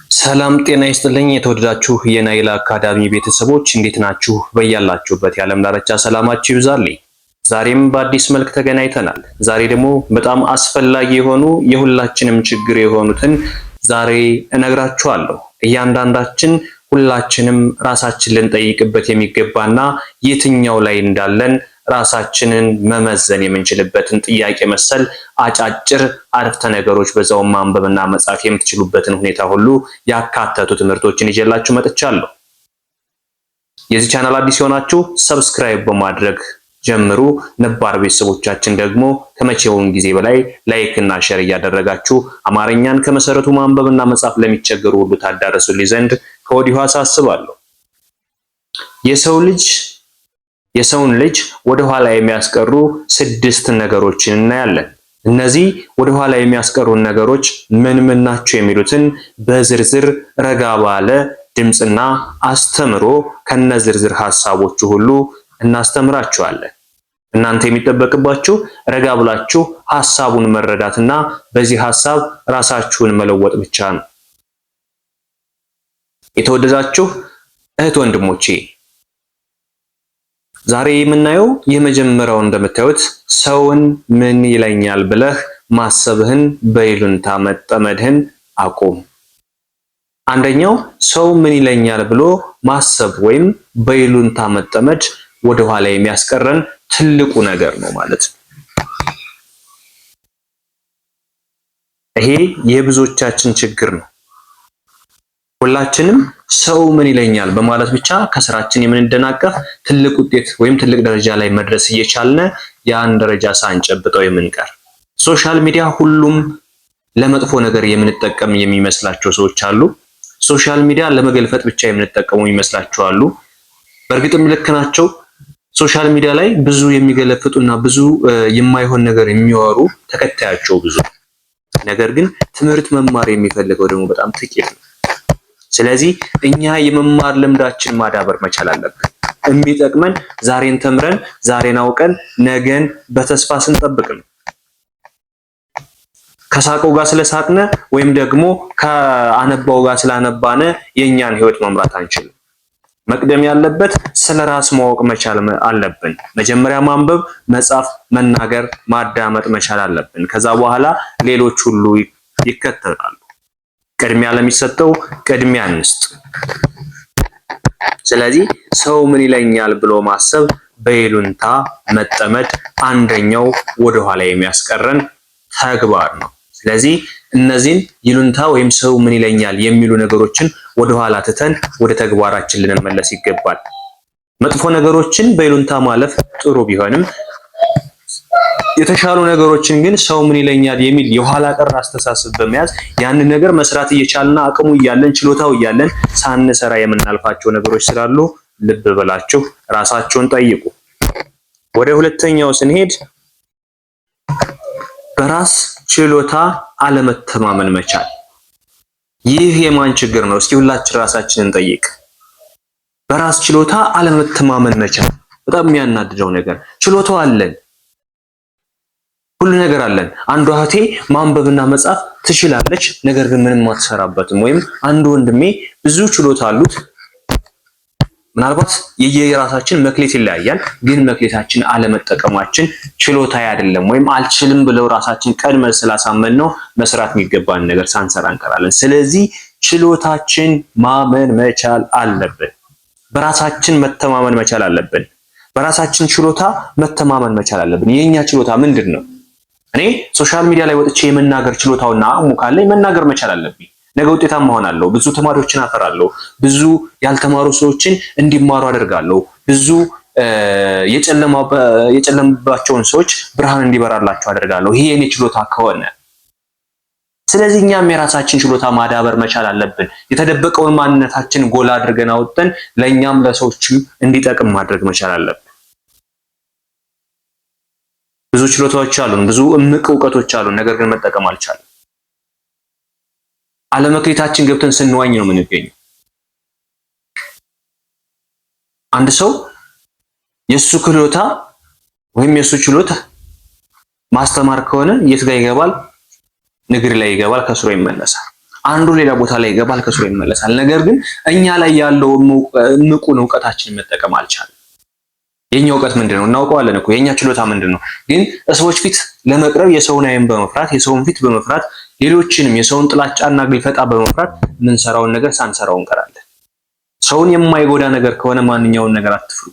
ሰላም ጤና ይስጥልኝ። የተወደዳችሁ የናይል አካዳሚ ቤተሰቦች እንዴት ናችሁ? በያላችሁበት የዓለም ዳርቻ ሰላማችሁ ይብዛልኝ። ዛሬም በአዲስ መልክ ተገናኝተናል። ዛሬ ደግሞ በጣም አስፈላጊ የሆኑ የሁላችንም ችግር የሆኑትን ዛሬ እነግራችኋለሁ። እያንዳንዳችን ሁላችንም ራሳችን ልንጠይቅበት የሚገባና የትኛው ላይ እንዳለን ራሳችንን መመዘን የምንችልበትን ጥያቄ መሰል አጫጭር አረፍተ ነገሮች በዛው ማንበብና መጻፍ የምትችሉበትን ሁኔታ ሁሉ ያካተቱ ትምህርቶችን ይዤላችሁ መጥቻለሁ። የዚህ ቻናል አዲስ የሆናችሁ ሰብስክራይብ በማድረግ ጀምሩ። ነባር ቤተሰቦቻችን ደግሞ ከመቼውም ጊዜ በላይ ላይክ እና ሼር እያደረጋችሁ አማርኛን ከመሰረቱ ማንበብና መጻፍ ለሚቸገሩ ሁሉ ታዳርሱልኝ ዘንድ ከወዲሁ አሳስባለሁ። የሰውን ልጅ ወደ ኋላ የሚያስቀሩ 6 ነገሮችን እናያለን። እነዚህ ወደ ኋላ የሚያስቀሩን ነገሮች ምን ምን ናቸው የሚሉትን በዝርዝር ረጋ ባለ ድምጽና አስተምሮ ከነዝርዝር ሐሳቦቹ ሁሉ እናስተምራችኋለን። እናንተ የሚጠበቅባችሁ ረጋ ብላችሁ ሐሳቡን መረዳትና በዚህ ሐሳብ ራሳችሁን መለወጥ ብቻ ነው። የተወደዳችሁ እህት ወንድሞቼ ዛሬ የምናየው የመጀመሪያው እንደምታዩት ሰውን ምን ይለኛል ብለህ ማሰብህን በይሉንታ መጠመድህን አቁም። አንደኛው ሰው ምን ይለኛል ብሎ ማሰብ ወይም በይሉንታ መጠመድ ወደ ኋላ የሚያስቀረን ትልቁ ነገር ነው ማለት ነው። ይሄ የብዙዎቻችን ችግር ነው። ሁላችንም ሰው ምን ይለኛል በማለት ብቻ ከስራችን የምንደናቀፍ ትልቅ ውጤት ወይም ትልቅ ደረጃ ላይ መድረስ እየቻልን ያን ደረጃ ሳንጨብጠው የምንቀር። ሶሻል ሚዲያ ሁሉም ለመጥፎ ነገር የምንጠቀም የሚመስላቸው ሰዎች አሉ። ሶሻል ሚዲያ ለመገልፈጥ ብቻ የምንጠቀሙ ይመስላቸው አሉ። በእርግጥም ልክ ናቸው። ሶሻል ሚዲያ ላይ ብዙ የሚገለፍጡና ብዙ የማይሆን ነገር የሚያወሩ ተከታያቸው ብዙ። ነገር ግን ትምህርት መማር የሚፈልገው ደግሞ በጣም ጥቂት ነው። ስለዚህ እኛ የመማር ልምዳችን ማዳበር መቻል አለብን። የሚጠቅመን ዛሬን ተምረን ዛሬን አውቀን ነገን በተስፋ ስንጠብቅ ነው። ከሳቀው ጋር ስለሳቅነ ወይም ደግሞ ከአነባው ጋር ስላነባነ የኛን ህይወት መምራት አንችልም። መቅደም ያለበት ስለራስ ማወቅ መቻል አለብን። መጀመሪያ ማንበብ፣ መጻፍ፣ መናገር፣ ማዳመጥ መቻል አለብን። ከዛ በኋላ ሌሎች ሁሉ ይከተላሉ። ቅድሚያ ለሚሰጠው ቅድሚያ እንስጥ። ስለዚህ ሰው ምን ይለኛል ብሎ ማሰብ በይሉንታ መጠመድ አንደኛው ወደኋላ የሚያስቀረን ተግባር ነው። ስለዚህ እነዚህን ይሉንታ ወይም ሰው ምን ይለኛል የሚሉ ነገሮችን ወደኋላ ትተን ወደ ተግባራችን ልንመለስ ይገባል። መጥፎ ነገሮችን በይሉንታ ማለፍ ጥሩ ቢሆንም የተሻሉ ነገሮችን ግን ሰው ምን ይለኛል የሚል የኋላ ቀር አስተሳሰብ በመያዝ ያንን ነገር መስራት እየቻልና አቅሙ እያለን ችሎታው እያለን ሳንሰራ የምናልፋቸው ነገሮች ስላሉ ልብ ብላችሁ ራሳችሁን ጠይቁ። ወደ ሁለተኛው ስንሄድ በራስ ችሎታ አለመተማመን መቻል። ይህ የማን ችግር ነው? እስኪ ሁላችን ራሳችንን ጠይቅ። በራስ ችሎታ አለመተማመን መቻል በጣም የሚያናድደው ነገር። ችሎታው አለን፣ ሁሉ ነገር አለን። አንዷ እህቴ ማንበብና መጻፍ ትችላለች፣ ነገር ግን ምንም አትሰራበትም። ወይም አንዱ ወንድሜ ብዙ ችሎታ አሉት፣ ምናልባት የየራሳችን መክሌት ይለያያል፣ ግን መክሌታችን አለመጠቀማችን ችሎታ አይደለም ወይም አልችልም ብለው ራሳችን ቀድመን ስላሳመን ነው መስራት የሚገባን ነገር ሳንሰራ እንቀራለን። ስለዚህ ችሎታችን ማመን መቻል አለብን። በራሳችን መተማመን መቻል አለብን። በራሳችን ችሎታ መተማመን መቻል አለብን። የኛ ችሎታ ምንድን ነው? እኔ ሶሻል ሚዲያ ላይ ወጥቼ የመናገር ችሎታውና አቅሙ ካለኝ መናገር መቻል አለብኝ። ነገ ውጤታማ እሆናለሁ። ብዙ ተማሪዎችን አፈራለሁ። ብዙ ያልተማሩ ሰዎችን እንዲማሩ አደርጋለሁ። ብዙ የጨለመባቸውን ሰዎች ብርሃን እንዲበራላቸው አደርጋለሁ። ይሄ የኔ ችሎታ ከሆነ ስለዚህ እኛም የራሳችን ችሎታ ማዳበር መቻል አለብን። የተደበቀውን ማንነታችን ጎላ አድርገን አውጥተን ለኛም ለሰዎችም እንዲጠቅም ማድረግ መቻል አለብን። ብዙ ችሎታዎች አሉን፣ ብዙ እምቅ ዕውቀቶች አሉን፣ ነገር ግን መጠቀም አልቻለም። አለመክሊታችን ገብተን ስንዋኝ ነው የምንገኘው። አንድ ሰው የሱ ክህሎታ ወይም የሱ ችሎታ ማስተማር ከሆነ የት ጋር ይገባል? ንግድ ላይ ይገባል፣ ከስሮ ይመለሳል። አንዱ ሌላ ቦታ ላይ ይገባል፣ ከስሩ ይመለሳል። ነገር ግን እኛ ላይ ያለው ምቁን እውቀታችንን መጠቀም አልቻለም። የኛ እውቀት ምንድነው? እናውቀዋለን እኮ የኛ ችሎታ ምንድነው? ግን ሰዎች ፊት ለመቅረብ የሰውን ዓይን በመፍራት የሰውን ፊት በመፍራት ሌሎችንም የሰውን ጥላቻና ግልፈጣ በመፍራት ምንሰራውን ነገር ሳንሰራው እንቀራለን። ሰውን የማይጎዳ ነገር ከሆነ ማንኛውን ነገር አትፍሩ።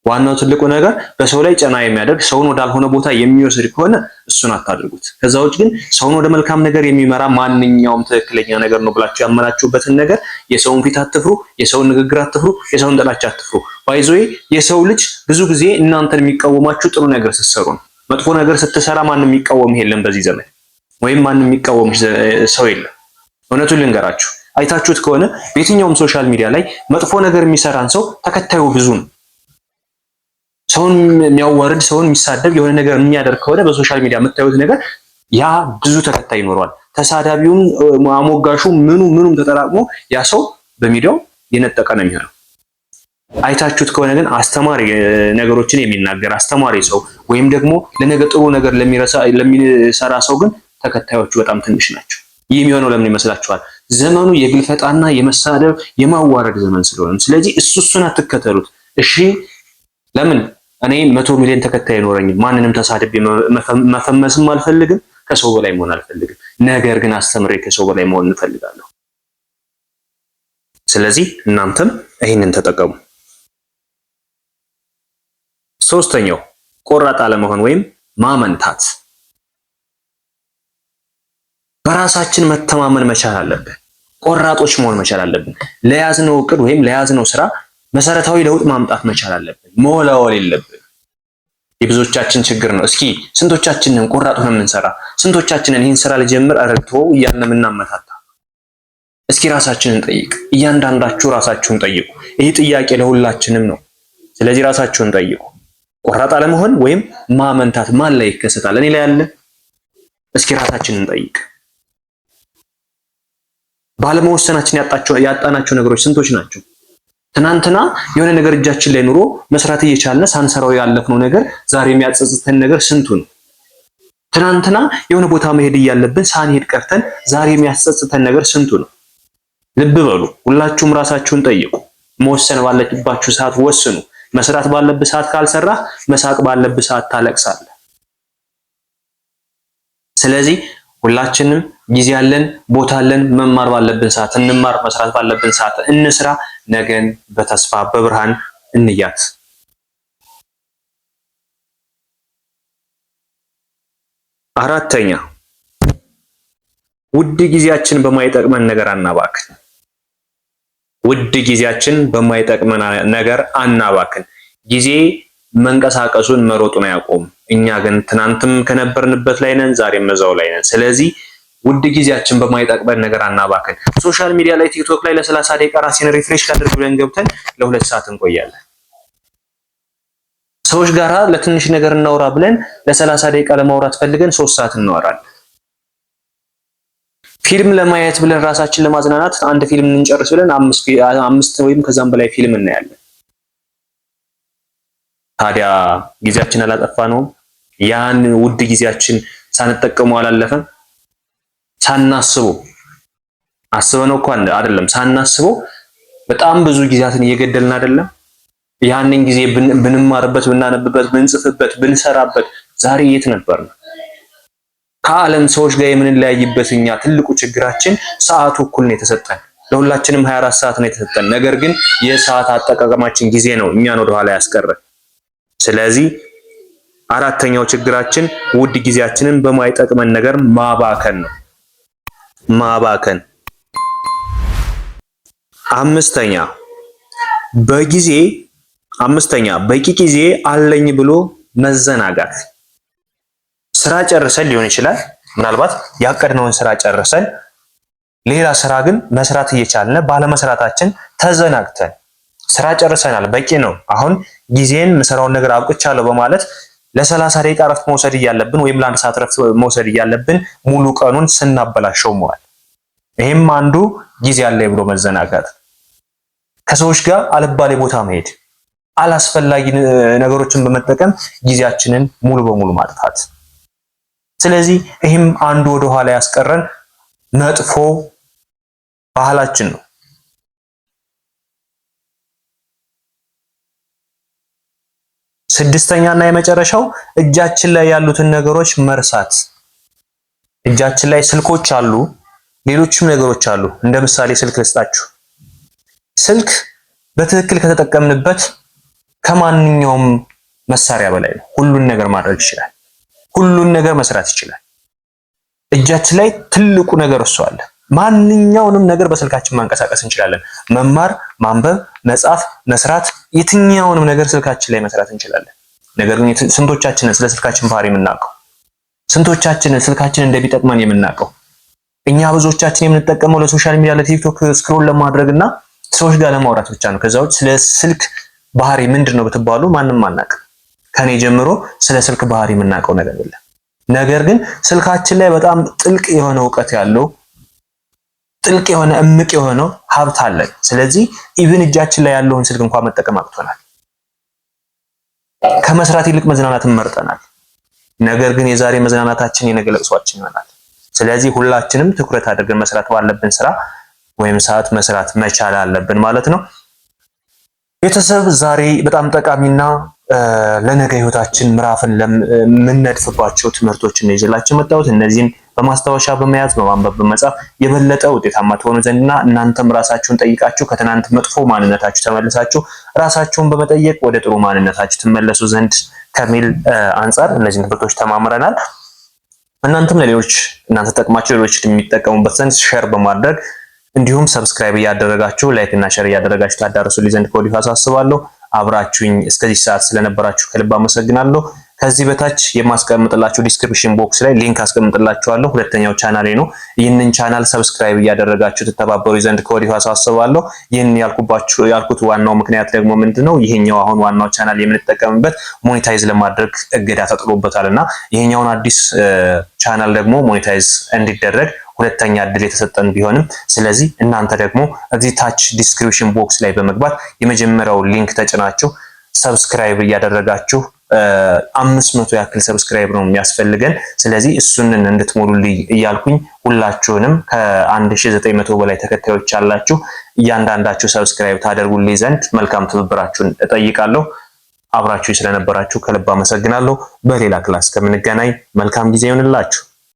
ዋናው ትልቁ ነገር በሰው ላይ ጫና የሚያደርግ ሰውን ወዳልሆነ ቦታ የሚወስድ ከሆነ እሱን አታድርጉት። ከዛ ውጭ ግን ሰውን ወደ መልካም ነገር የሚመራ ማንኛውም ትክክለኛ ነገር ነው ብላችሁ ያመናችሁበትን ነገር የሰውን ፊት አትፍሩ፣ የሰውን ንግግር አትፍሩ፣ የሰውን ጥላቻ አትፍሩ። ባይዞይ የሰው ልጅ ብዙ ጊዜ እናንተን የሚቃወማችሁ ጥሩ ነገር ስትሰሩ ነው። መጥፎ ነገር ስትሰራ ማንም የሚቃወምህ የለም በዚህ ዘመን፣ ወይም ማንም የሚቃወምሽ ሰው የለም። እውነቱን ልንገራችሁ፣ አይታችሁት ከሆነ በየትኛውም ሶሻል ሚዲያ ላይ መጥፎ ነገር የሚሰራን ሰው ተከታዩ ብዙ ነው። ሰውን የሚያዋርድ ሰውን የሚሳደብ የሆነ ነገር የሚያደርግ ከሆነ በሶሻል ሚዲያ የምታዩት ነገር ያ ብዙ ተከታይ ይኖረዋል። ተሳዳቢውም አሞጋሹ ምኑም ተጠራቅሞ ያ ሰው በሚዲያው የነጠቀ ነው የሚሆነው። አይታችሁት ከሆነ ግን አስተማሪ ነገሮችን የሚናገር አስተማሪ ሰው ወይም ደግሞ ለነገ ጥሩ ነገር ለሚሰራ ሰው ግን ተከታዮቹ በጣም ትንሽ ናቸው። ይህ የሚሆነው ለምን ይመስላችኋል? ዘመኑ የግልፈጣና የመሳደብ የማዋረድ ዘመን ስለሆነ። ስለዚህ እሱን አትከተሉት። እሺ ለምን እኔ 100 ሚሊዮን ተከታይ አይኖረኝም፣ ማንንም ተሳድቤ መፈመስም አልፈልግም፣ ከሰው በላይ መሆን አልፈልግም። ነገር ግን አስተምሬ ከሰው በላይ መሆን እንፈልጋለሁ። ስለዚህ እናንተም ይህንን ተጠቀሙ። ሶስተኛው ቆራጥ አለመሆን ወይም ማመንታት። በራሳችን መተማመን መቻል አለብን። ቆራጦች መሆን መቻል አለብን። ለያዝነው እቅድ ወይም ለያዝነው ስራ መሰረታዊ ለውጥ ማምጣት መቻል አለብን። መወላወል የለብን። የብዙዎቻችን ችግር ነው። እስኪ ስንቶቻችንን ቆራጥ ሆነን የምንሰራ፣ ስንቶቻችንን ይህን ስራ ልጀምር አረግቶ እያልን የምናመታታ? እስኪ ራሳችንን ጠይቅ። እያንዳንዳችሁ ራሳችሁን ጠይቁ። ይህ ጥያቄ ለሁላችንም ነው። ስለዚህ ራሳችሁን ጠይቁ። ቆራጥ አለመሆን ወይም ማመንታት ማን ላይ ይከሰታል? እኔ ላይ አለ? እስኪ ራሳችንን ጠይቅ። ባለመወሰናችን ያጣናቸው ነገሮች ስንቶች ናቸው? ትናንትና የሆነ ነገር እጃችን ላይ ኑሮ መስራት እየቻልን ሳንሰራው ያለፍነው ነገር ዛሬ የሚያጸጽተን ነገር ስንቱ ነው? ትናንትና የሆነ ቦታ መሄድ እያለብን ሳንሄድ ቀርተን ዛሬ የሚያጸጽተን ነገር ስንቱ ነው? ልብ በሉ። ሁላችሁም ራሳችሁን ጠይቁ። መወሰን ባለባችሁ ሰዓት ወስኑ። መስራት ባለብህ ሰዓት ካልሰራህ መሳቅ ባለብህ ሰዓት ታለቅሳለህ። ስለዚህ ሁላችንም ጊዜ አለን፣ ቦታ አለን። መማር ባለብን ሰዓት እንማር፣ መስራት ባለብን ሰዓት እንስራ። ነገን በተስፋ በብርሃን እንያት። አራተኛ ውድ ጊዜያችን በማይጠቅመን ነገር አናባክን። ውድ ጊዜያችን በማይጠቅመን ነገር አናባክን። ጊዜ መንቀሳቀሱን መሮጡን አያቆም። እኛ ግን ትናንትም ከነበርንበት ላይ ነን፣ ዛሬም እዛው ላይ ነን። ስለዚህ ውድ ጊዜያችን በማይጠቅመን ነገር አናባክን። ሶሻል ሚዲያ ላይ ቲክቶክ ላይ ለ30 ደቂቃ ራሴን ሪፍሬሽ ላድርግ ብለን ገብተን ለ2 ሰዓት እንቆያለን። ሰዎች ጋራ ለትንሽ ነገር እናውራ ብለን ለ30 ደቂቃ ለማውራት ፈልገን 3 ሰዓት እናወራለን። ፊልም ለማየት ብለን ራሳችን ለማዝናናት አንድ ፊልም እንጨርስ ብለን 5 ወይም ከዛም በላይ ፊልም እናያለን። ታዲያ ጊዜያችን አላጠፋነውም? ያን ውድ ጊዜያችን ሳንጠቀመው አላለፈም? ሳናስበው አስበነው እኮ አይደለም፣ ሳናስበው በጣም ብዙ ጊዜያትን እየገደልን አይደለም? ያንን ጊዜ ብንማርበት፣ ብናነብበት፣ ብንጽፍበት፣ ብንሰራበት ዛሬ የት ነበርን? ከዓለም ሰዎች ጋር የምንለያይበት እኛ ትልቁ ችግራችን ሰዓቱ እኩል ነው የተሰጠን። ለሁላችንም 24 ሰዓት ነው የተሰጠን። ነገር ግን የሰዓት አጠቃቀማችን ጊዜ ነው እኛን ወደኋላ ያስቀረን። ስለዚህ አራተኛው ችግራችን ውድ ጊዜያችንን በማይጠቅመን ነገር ማባከን ነው። ማባከን። አምስተኛ በቂ ጊዜ አለኝ ብሎ መዘናጋት። ስራ ጨርሰን ሊሆን ይችላል። ምናልባት ያቀድነውን ስራ ጨርሰን ሌላ ስራ ግን መስራት እየቻልን ባለመስራታችን ተዘናግተን ስራ ጨርሰናል፣ በቂ ነው፣ አሁን ጊዜን የምሰራውን ነገር አብቅቻለሁ በማለት ለ30 ደቂቃ እረፍት መውሰድ እያለብን ወይም ለ1 ሰዓት እረፍት መውሰድ እያለብን ሙሉ ቀኑን ስናበላሸው መዋል። ይሄም አንዱ ጊዜ አለኝ ብሎ መዘናጋት። ከሰዎች ጋር አልባሌ ቦታ መሄድ፣ አላስፈላጊ ነገሮችን በመጠቀም ጊዜያችንን ሙሉ በሙሉ ማጥፋት። ስለዚህ ይህም አንዱ ወደ ኋላ ያስቀረን መጥፎ ባህላችን ነው። ስድስተኛና የመጨረሻው እጃችን ላይ ያሉትን ነገሮች መርሳት። እጃችን ላይ ስልኮች አሉ፣ ሌሎችም ነገሮች አሉ። እንደ ምሳሌ ስልክ ልስጣችሁ። ስልክ በትክክል ከተጠቀምንበት ከማንኛውም መሳሪያ በላይ ነው። ሁሉን ነገር ማድረግ ይችላል። ሁሉን ነገር መስራት ይችላል። እጃችን ላይ ትልቁ ነገር እሱ አለ። ማንኛውንም ነገር በስልካችን ማንቀሳቀስ እንችላለን። መማር፣ ማንበብ፣ መጻፍ፣ መስራት፣ የትኛውንም ነገር ስልካችን ላይ መስራት እንችላለን። ነገር ግን ስንቶቻችንን ስለ ስልካችን ባህሪ የምናውቀው? ስንቶቻችንን ስልካችን እንደሚጠቅመን የምናውቀው? እኛ ብዙዎቻችን የምንጠቀመው ለሶሻል ሚዲያ ለቲክቶክ ስክሮል ለማድረግ እና ሰዎች ጋር ለማውራት ብቻ ነው። ከዛ ውጭ ስለ ስልክ ባህሪ ምንድን ነው ብትባሉ ማንም አናውቅም። ከኔ ጀምሮ ስለ ስልክ ባህሪ የምናውቀው ነገር የለም። ነገር ግን ስልካችን ላይ በጣም ጥልቅ የሆነ እውቀት ያለው ጥልቅ የሆነ እምቅ የሆነው ሀብት አለን። ስለዚህ ኢቭን እጃችን ላይ ያለውን ስልክ እንኳን መጠቀም አቅቶናል። ከመስራት ይልቅ መዝናናትን መርጠናል። ነገር ግን የዛሬ መዝናናታችን የነገ ለቅሷችን ይሆናል። ስለዚህ ሁላችንም ትኩረት አድርገን መስራት ባለብን ስራ ወይም ሰዓት መስራት መቻል አለብን ማለት ነው። ቤተሰብ ዛሬ በጣም ጠቃሚና ለነገ ህይወታችን ምዕራፍን ለምንነድፍባቸው ትምህርቶችን ይዤላችሁ መጣሁት። እነዚህን በማስታወሻ በመያዝ በማንበብ በመጻፍ የበለጠ ውጤታማ ትሆኑ ዘንድና እናንተም ራሳችሁን ጠይቃችሁ ከትናንት መጥፎ ማንነታችሁ ተመልሳችሁ ራሳችሁን በመጠየቅ ወደ ጥሩ ማንነታችሁ ትመለሱ ዘንድ ከሚል አንጻር እነዚህን ትምህርቶች ተማምረናል። እናንተም ለሌሎች እናንተ ተጠቅማችሁ ሌሎች የሚጠቀሙበት ዘንድ ሼር በማድረግ እንዲሁም ሰብስክራይብ እያደረጋችሁ ላይክ እና ሼር እያደረጋችሁ ታዳርሱልኝ ዘንድ ከወዲሁ አሳስባለሁ። አብራችሁኝ እስከዚህ ሰዓት ስለነበራችሁ ከልብ አመሰግናለሁ። ከዚህ በታች የማስቀምጥላችሁ ዲስክሪፕሽን ቦክስ ላይ ሊንክ አስቀምጥላችኋለሁ። ሁለተኛው ቻናሌ ነው። ይህንን ቻናል ሰብስክራይብ እያደረጋችሁ ትተባበሩ ዘንድ ከወዲሁ አሳስባለሁ። ይህን ያልኩት ዋናው ምክንያት ደግሞ ምንድነው? ይሄኛው አሁን ዋናው ቻናል የምንጠቀምበት ሞኔታይዝ ለማድረግ እገዳ ተጥሎበታልና ይሄኛውን አዲስ ቻናል ደግሞ ሞኔታይዝ እንዲደረግ ሁለተኛ እድል የተሰጠን ቢሆንም ስለዚህ እናንተ ደግሞ እዚህ ታች ዲስክሪፕሽን ቦክስ ላይ በመግባት የመጀመሪያው ሊንክ ተጭናችሁ ሰብስክራይብ እያደረጋችሁ 500 ያክል ሰብስክራይብ ነው የሚያስፈልገን። ስለዚህ እሱንን እንድትሞሉልኝ እያልኩኝ ሁላችሁንም ከ1900 በላይ ተከታዮች አላችሁ እያንዳንዳችሁ ሰብስክራይብ ታደርጉልኝ ዘንድ መልካም ትብብራችሁን እጠይቃለሁ። አብራችሁ ስለነበራችሁ ከልብ አመሰግናለሁ። በሌላ ክላስ ከምንገናኝ መልካም ጊዜ ይሁንላችሁ።